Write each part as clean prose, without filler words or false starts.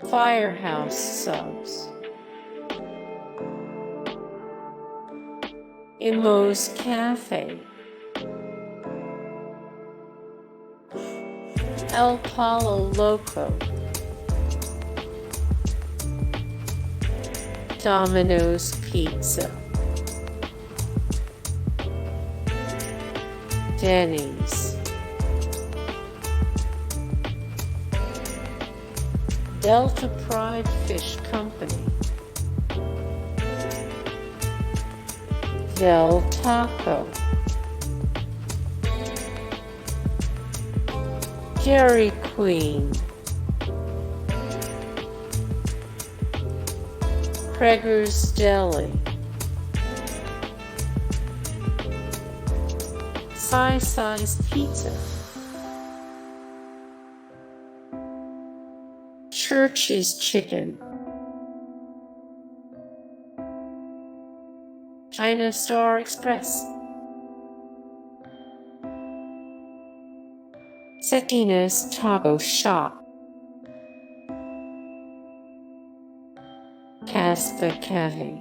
Firehouse Subs, Emos Cafe, Pollo Loco, Domino's Pizza, Denny's, Delta Pride Fish Company, Del Taco, Dairy Queen, Cregors Deli, CiCi's Pizza, Church's Chicken, China Star Express, Cetinas Taco Shop, Casbah Cafe,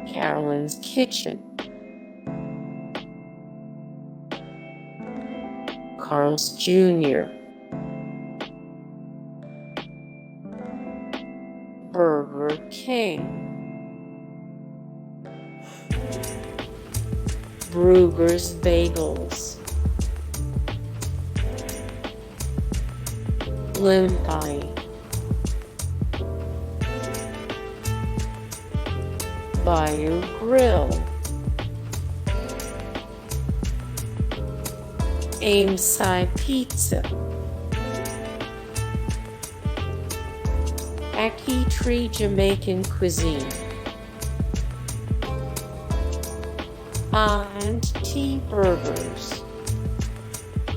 Carolyns Kitchen, Carl's Jr., Burger King, Bruegger's Bagels, Blimpie, Bayou Grill, Ameci Pizza, Ackee Jamaican Cuisine, and tea burgers.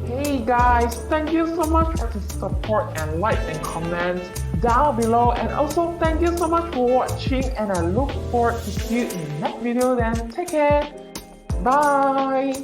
Hey guys, thank you so much for the support and likes and comments down below, and also thank you so much for watching, and I look forward to see you in the next video. Then take care, bye.